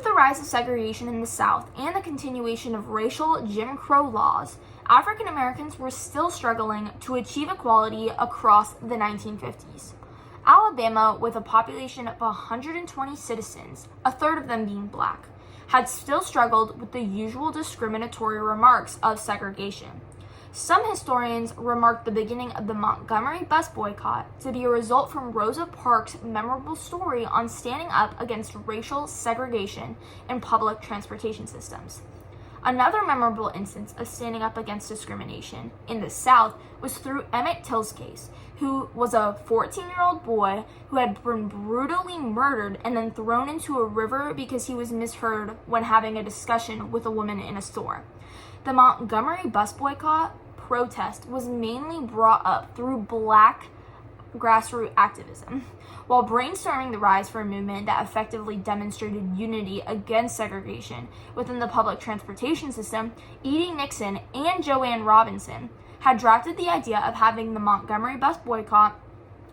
With the rise of segregation in the South and the continuation of racial Jim Crow laws, African Americans were still struggling to achieve equality across the 1950s. Alabama, with a population of 120 citizens, a third of them being black, had still struggled with the usual discriminatory remarks of segregation. Some historians remarked the beginning of the Montgomery bus boycott to be a result from Rosa Parks' memorable story on standing up against racial segregation in public transportation systems. Another memorable instance of standing up against discrimination in the South was through Emmett Till's case, who was a 14-year-old boy who had been brutally murdered and then thrown into a river because he was misheard when having a discussion with a woman in a store. The Montgomery bus boycott protest was mainly brought up through black grassroots activism. While brainstorming the rise for a movement that effectively demonstrated unity against segregation within the public transportation system, E.D. Nixon and Joanne Robinson had drafted the idea of having the Montgomery bus boycott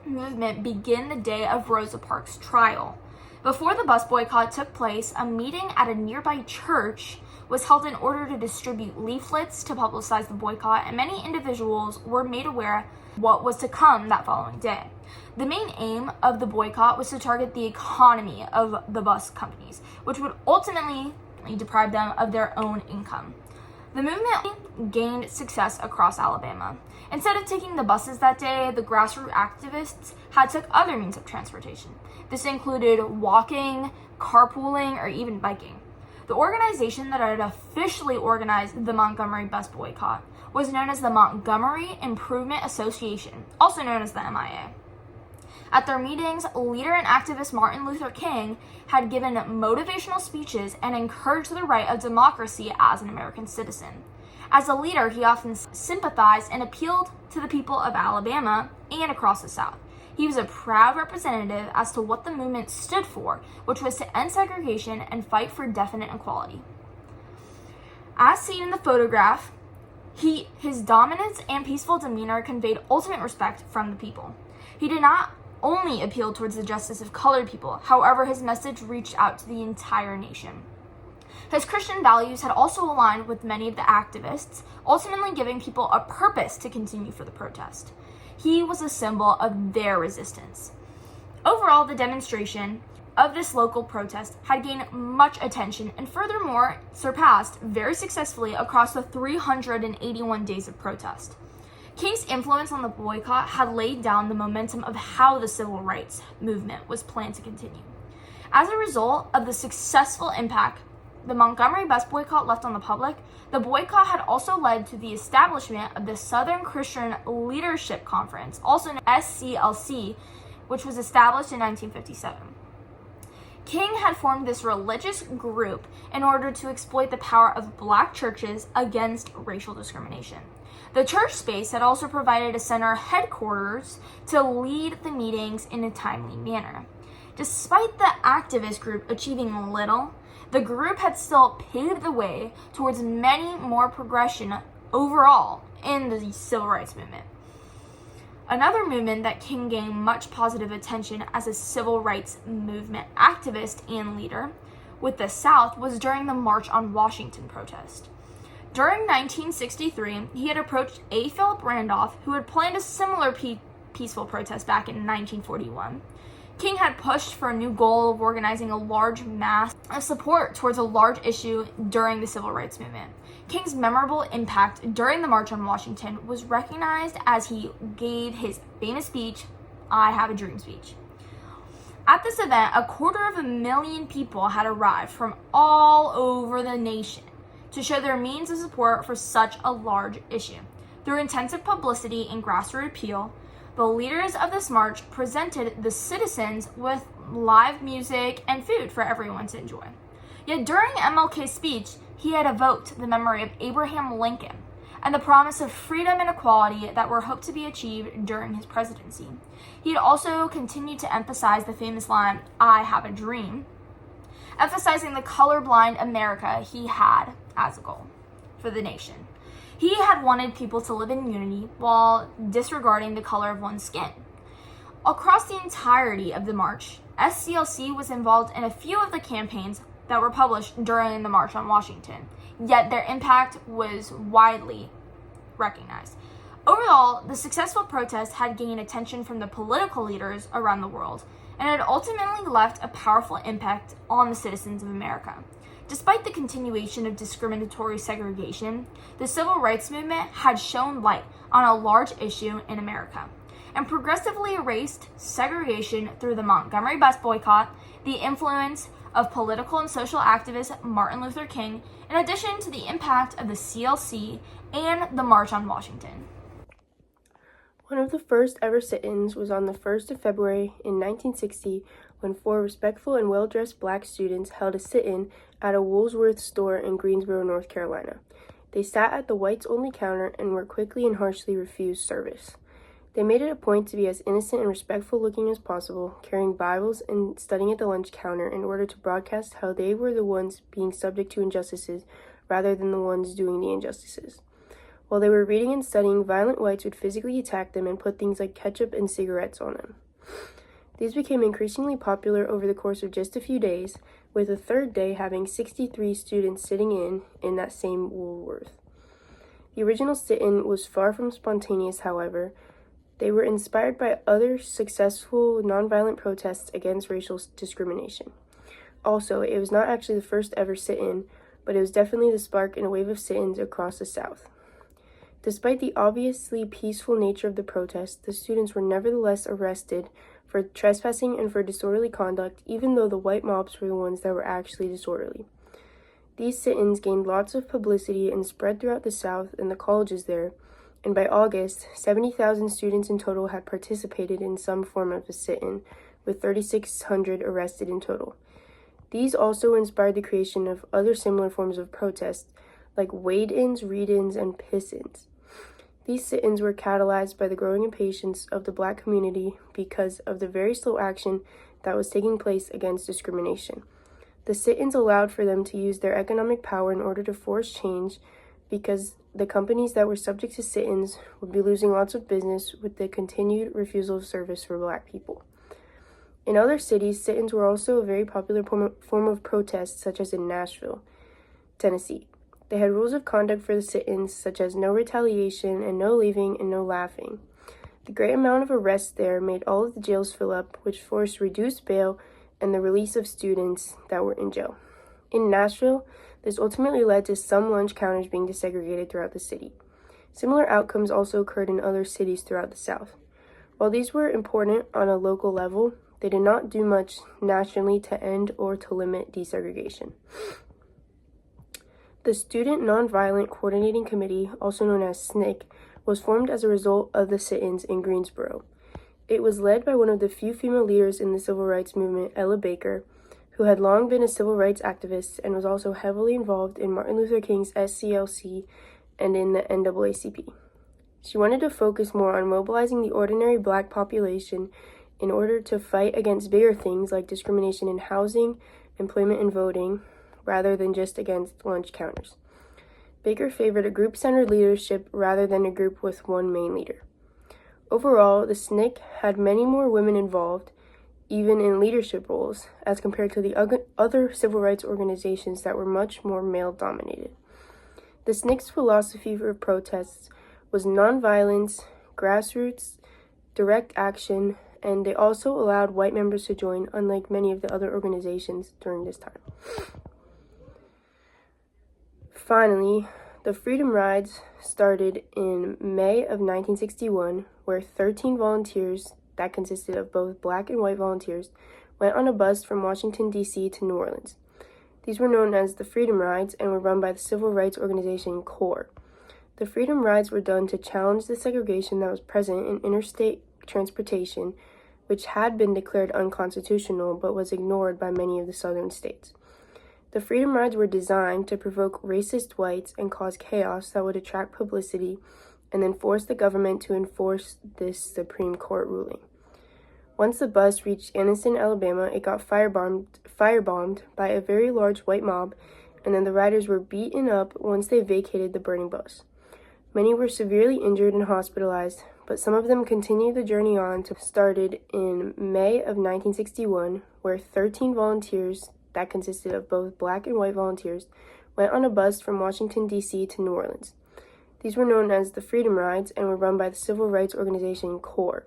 movement begin the day of Rosa Parks' trial. Before the bus boycott took place, a meeting at a nearby church was held in order to distribute leaflets to publicize the boycott, and many individuals were made aware what was to come that following day. The main aim of the boycott was to target the economy of the bus companies, which would ultimately deprive them of their own income. The movement gained success across Alabama. Instead of taking the buses that day, the grassroots activists had took other means of transportation. This included walking, carpooling, or even biking. The organization that had officially organized the Montgomery bus boycott was known as the Montgomery Improvement Association, also known as the MIA. At their meetings, leader and activist Martin Luther King had given motivational speeches and encouraged the right of democracy as an American citizen. As a leader, he often sympathized and appealed to the people of Alabama and across the South. He was a proud representative as to what the movement stood for, which was to end segregation and fight for definite equality. As seen in the photograph, his dominance and peaceful demeanor conveyed ultimate respect from the people. He did not only appeal towards the justice of colored people, however, his message reached out to the entire nation. His Christian values had also aligned with many of the activists, ultimately giving people a purpose to continue for the protest. He was a symbol of their resistance. Overall, the demonstration of this local protest had gained much attention and furthermore surpassed very successfully across the 381 days of protest. King's influence on the boycott had laid down the momentum of how the civil rights movement was planned to continue. As a result of the successful impact the Montgomery bus boycott left on the public, the boycott had also led to the establishment of the Southern Christian Leadership Conference, also known as SCLC, which was established in 1957. King had formed this religious group in order to exploit the power of black churches against racial discrimination. The church space had also provided a center headquarters to lead the meetings in a timely manner. Despite the activist group achieving little, the group had still paved the way towards many more progression overall in the civil rights movement. Another movement that King gained much positive attention as a civil rights movement activist and leader with the South was during the March on Washington protest. During 1963, he had approached A. Philip Randolph, who had planned a similar peaceful protest back in 1941. King had pushed for a new goal of organizing a large mass of support towards a large issue during the civil rights movement. King's memorable impact during the March on Washington was recognized as he gave his famous speech, "I Have a Dream" speech. At this event, 250,000 people had arrived from all over the nation to show their means of support for such a large issue. Through intensive publicity and grassroots appeal, the leaders of this march presented the citizens with live music and food for everyone to enjoy. Yet during MLK's speech, he had evoked the memory of Abraham Lincoln and the promise of freedom and equality that were hoped to be achieved during his presidency. He had also continued to emphasize the famous line, "I have a dream," emphasizing the colorblind America he had as a goal for the nation. He had wanted people to live in unity while disregarding the color of one's skin. Across the entirety of the march, SCLC was involved in a few of the campaigns that were published during the March on Washington, yet their impact was widely recognized. Overall, the successful protest had gained attention from the political leaders around the world, and it ultimately left a powerful impact on the citizens of America. Despite the continuation of discriminatory segregation, the civil rights movement had shone light on a large issue in America and progressively erased segregation through the Montgomery bus boycott, the influence of political and social activist Martin Luther King, in addition to the impact of the CLC and the March on Washington. One of the first ever sit-ins was on the 1st of February in 1960 when 4 respectful and well-dressed black students held a sit-in at a Woolworth store in Greensboro, North Carolina. They sat at the whites-only counter and were quickly and harshly refused service. They made it a point to be as innocent and respectful looking as possible, carrying Bibles and studying at the lunch counter in order to broadcast how they were the ones being subject to injustices rather than the ones doing the injustices. While they were reading and studying, violent whites would physically attack them and put things like ketchup and cigarettes on them. These became increasingly popular over the course of just a few days, with the third day having 63 students sitting in that same Woolworth. The original sit-in was far from spontaneous, however. They were inspired by other successful nonviolent protests against racial discrimination. Also, it was not actually the first ever sit-in, but it was definitely the spark in a wave of sit-ins across the South. Despite the obviously peaceful nature of the protest, the students were nevertheless arrested for trespassing and for disorderly conduct, even though the white mobs were the ones that were actually disorderly. These sit-ins gained lots of publicity and spread throughout the South and the colleges there, and by August, 70,000 students in total had participated in some form of a sit-in, with 3,600 arrested in total. These also inspired the creation of other similar forms of protest, like wade-ins, read-ins, and piss-ins. These sit-ins were catalyzed by the growing impatience of the black community because of the very slow action that was taking place against discrimination. The sit-ins allowed for them to use their economic power in order to force change because the companies that were subject to sit-ins would be losing lots of business with the continued refusal of service for black people. In other cities, sit-ins were also a very popular form of protest, such as in Nashville, Tennessee. They had rules of conduct for the sit-ins, such as no retaliation and no leaving and no laughing. The great amount of arrests there made all of the jails fill up, which forced reduced bail and the release of students that were in jail. In Nashville, this ultimately led to some lunch counters being desegregated throughout the city. Similar outcomes also occurred in other cities throughout the South. While these were important on a local level, they did not do much nationally to end or to limit desegregation. The Student Nonviolent Coordinating Committee, also known as SNCC, was formed as a result of the sit-ins in Greensboro. It was led by one of the few female leaders in the civil rights movement, Ella Baker, who had long been a civil rights activist and was also heavily involved in Martin Luther King's SCLC and in the NAACP. She wanted to focus more on mobilizing the ordinary black population in order to fight against bigger things like discrimination in housing, employment, and voting, rather than just against lunch counters. Baker favored a group-centered leadership rather than a group with one main leader. Overall, the SNCC had many more women involved, even in leadership roles, as compared to the other civil rights organizations that were much more male-dominated. The SNCC's philosophy for protests was nonviolence, grassroots, direct action, and they also allowed white members to join, unlike many of the other organizations during this time. Finally, the Freedom Rides started in May of 1961, where 13 volunteers that consisted of both black and white volunteers went on a bus from Washington, D.C. to New Orleans. These were known as the Freedom Rides and were run by the civil rights organization CORE. The Freedom Rides were done to challenge the segregation that was present in interstate transportation, which had been declared unconstitutional but was ignored by many of the southern states. The Freedom Rides were designed to provoke racist whites and cause chaos that would attract publicity and then force the government to enforce this Supreme Court ruling. Once the bus reached Anniston, Alabama, it got firebombed by a very large white mob, and then the riders were beaten up once they vacated the burning bus. Many were severely injured and hospitalized, but some of them continued the journey on to started in May of 1961, where 13 volunteers that consisted of both black and white volunteers went on a bus from Washington, D.C. to New Orleans. These were known as the Freedom Rides and were run by the civil rights organization CORE.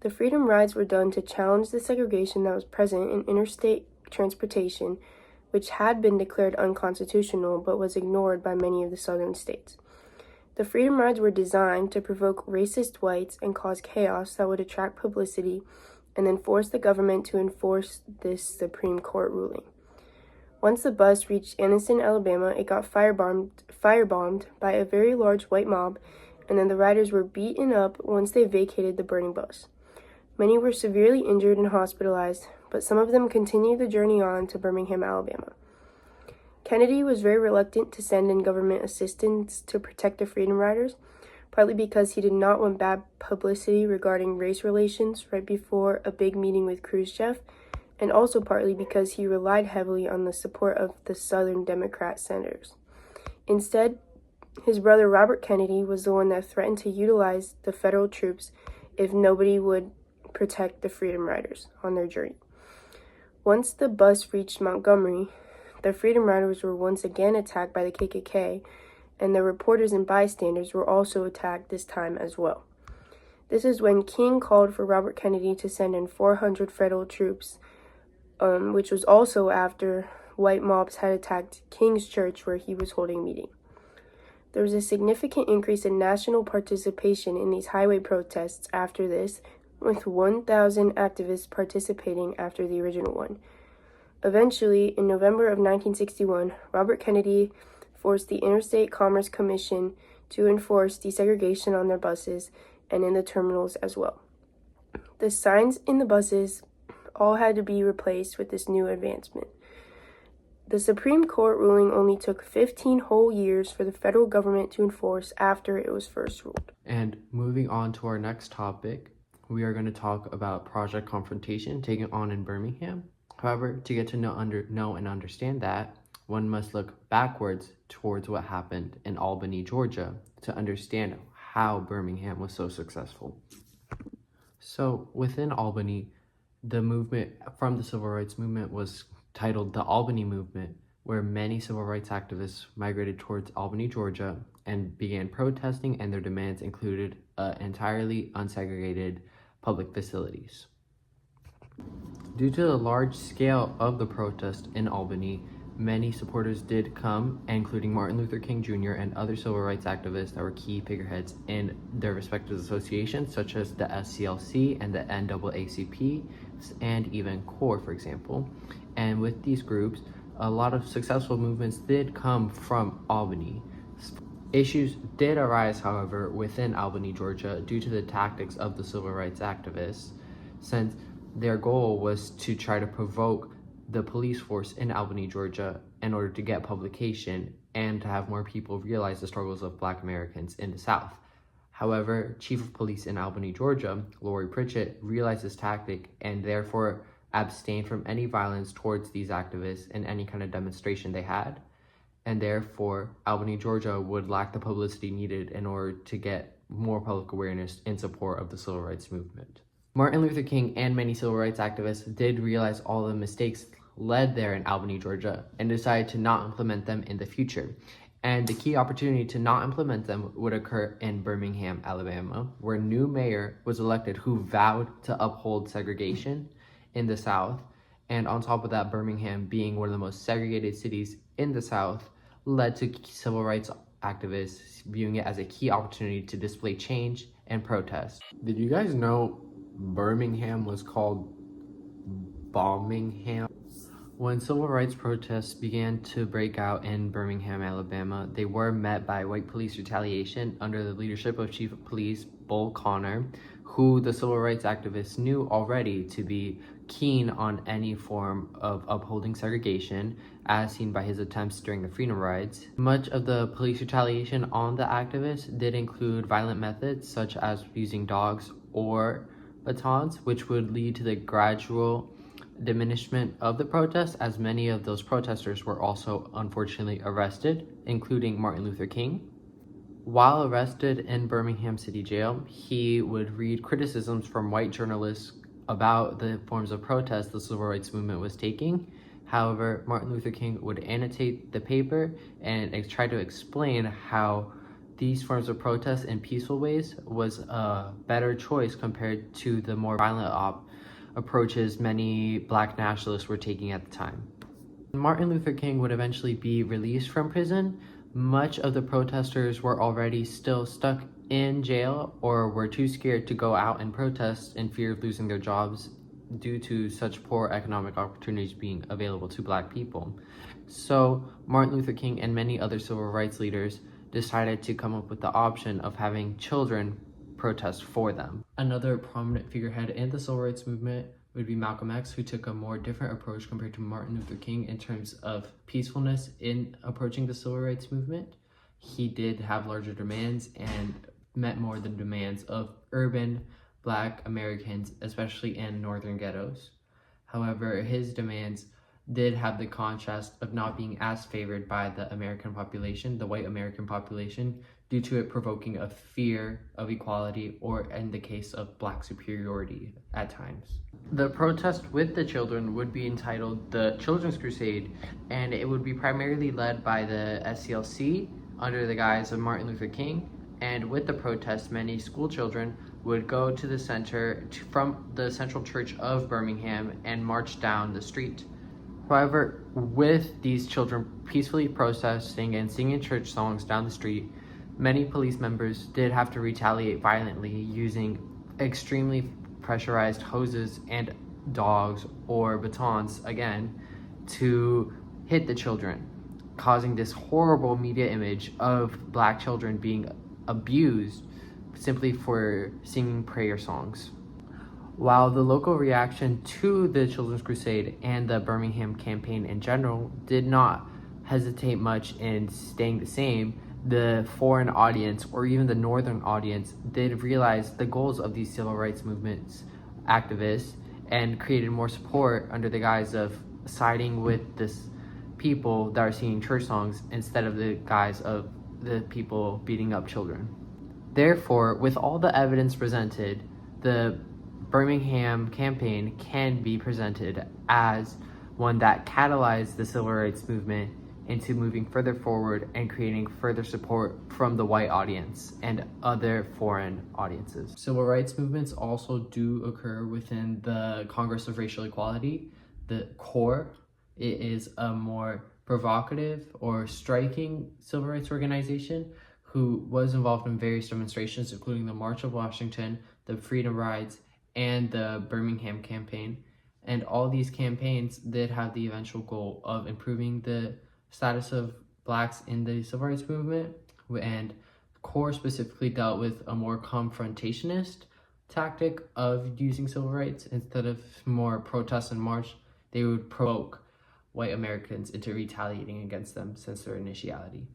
The Freedom Rides were done to challenge the segregation that was present in interstate transportation, which had been declared unconstitutional but was ignored by many of the southern states. The Freedom Rides were designed to provoke racist whites and cause chaos that would attract publicity and then force the government to enforce this Supreme Court ruling. Once the bus reached Anniston, Alabama, it got firebombed by a very large white mob, and then the riders were beaten up once they vacated the burning bus. Many were severely injured and hospitalized, but some of them continued the journey on to Birmingham, Alabama. Kennedy was very reluctant to send in government assistance to protect the Freedom Riders, partly because he did not want bad publicity regarding race relations right before a big meeting with Khrushchev, and also partly because he relied heavily on the support of the Southern Democrat senators. Instead, his brother Robert Kennedy was the one that threatened to utilize the federal troops if nobody would protect the Freedom Riders on their journey. Once the bus reached Montgomery, the Freedom Riders were once again attacked by the KKK, and the reporters and bystanders were also attacked this time as well. This is when King called for Robert Kennedy to send in 400 federal troops, which was also after white mobs had attacked King's church where he was holding a meeting. There was a significant increase in national participation in these highway protests after this, with 1,000 activists participating after the original one. Eventually, in November of 1961, Robert Kennedy forced the Interstate Commerce Commission to enforce desegregation on their buses and in the terminals as well. The signs in the buses all had to be replaced with this new advancement. The Supreme Court ruling only took 15 whole years for the federal government to enforce after it was first ruled. And moving on to our next topic, we are going to talk about Project Confrontation taken on in Birmingham. However, to get to know and understand that, one must look backwards towards what happened in Albany, Georgia, to understand how Birmingham was so successful. So within Albany, the movement from the civil rights movement was titled the Albany Movement, where many civil rights activists migrated towards Albany, Georgia, and began protesting, and their demands included entirely unsegregated public facilities. Due to the large scale of the protest in Albany, many supporters did come, including Martin Luther King Jr. and other civil rights activists that were key figureheads in their respective associations, such as the SCLC and the NAACP, and even CORE, for example. And with these groups, a lot of successful movements did come from Albany. Issues did arise, however, within Albany, Georgia, due to the tactics of the civil rights activists, since their goal was to try to provoke the police force in Albany, Georgia, in order to get publication and to have more people realize the struggles of Black Americans in the South. However, Chief of Police in Albany, Georgia, Lori Pritchett, realized this tactic and therefore abstained from any violence towards these activists in any kind of demonstration they had. And therefore, Albany, Georgia would lack the publicity needed in order to get more public awareness in support of the civil rights movement. Martin Luther King and many civil rights activists did realize all the mistakes led there in Albany, Georgia, and decided to not implement them in the future. And the key opportunity to not implement them would occur in Birmingham, Alabama, where a new mayor was elected who vowed to uphold segregation in the South. And on top of that, Birmingham, being one of the most segregated cities in the South, led to civil rights activists viewing it as a key opportunity to display change and protest. Did you guys know Birmingham was called Bombingham? When civil rights protests began to break out in Birmingham, Alabama, they were met by white police retaliation under the leadership of Chief of Police Bull Connor, who the civil rights activists knew already to be keen on any form of upholding segregation, as seen by his attempts during the Freedom Rides. Much of the police retaliation on the activists did include violent methods, such as using dogs or batons, which would lead to the gradual diminishment of the protest, as many of those protesters were also unfortunately arrested, including Martin Luther King. While arrested in Birmingham City Jail, he would read criticisms from white journalists about the forms of protest the civil rights movement was taking, However, Martin Luther King would annotate the paper and try to explain how these forms of protest in peaceful ways was a better choice compared to the more violent approaches many Black nationalists were taking at the time. Martin Luther King would eventually be released from prison. Much of the protesters were already still stuck in jail or were too scared to go out and protest in fear of losing their jobs due to such poor economic opportunities being available to Black people. So Martin Luther King and many other civil rights leaders decided to come up with the option of having children protest for them. Another prominent figurehead in the civil rights movement would be Malcolm X, who took a more different approach compared to Martin Luther King in terms of peacefulness in approaching the civil rights movement. He did have larger demands and met more the demands of urban Black Americans, especially in northern ghettos. However, his demands did have the contrast of not being as favored by the American population, the white American population, due to it provoking a fear of equality or, in the case of Black superiority at times. The protest with the children would be entitled the Children's Crusade, and it would be primarily led by the SCLC under the guise of Martin Luther King. And with the protest, many school children would go to the center from the Central Church of Birmingham and march down the street. However, with these children peacefully protesting and singing church songs down the street, many police members did have to retaliate violently using extremely pressurized hoses and dogs or batons, again, to hit the children, causing this horrible media image of Black children being abused simply for singing prayer songs. While the local reaction to the Children's Crusade and the Birmingham campaign in general did not hesitate much in staying the same, the foreign audience or even the northern audience did realize the goals of these civil rights movements activists and created more support under the guise of siding with this people that are singing church songs instead of the guise of the people beating up children. Therefore, with all the evidence presented, the Birmingham campaign can be presented as one that catalyzed the civil rights movement into moving further forward and creating further support from the white audience and other foreign audiences. Civil rights movements also do occur within the Congress of Racial Equality, the CORE. It is a more provocative or striking civil rights organization who was involved in various demonstrations, including the March of Washington, the Freedom Rides, and the Birmingham campaign. And all these campaigns did have the eventual goal of improving the status of Blacks in the civil rights movement, and CORE specifically dealt with a more confrontationist tactic of using civil rights. Instead of more protest and march, they would provoke white Americans into retaliating against them since their initiality.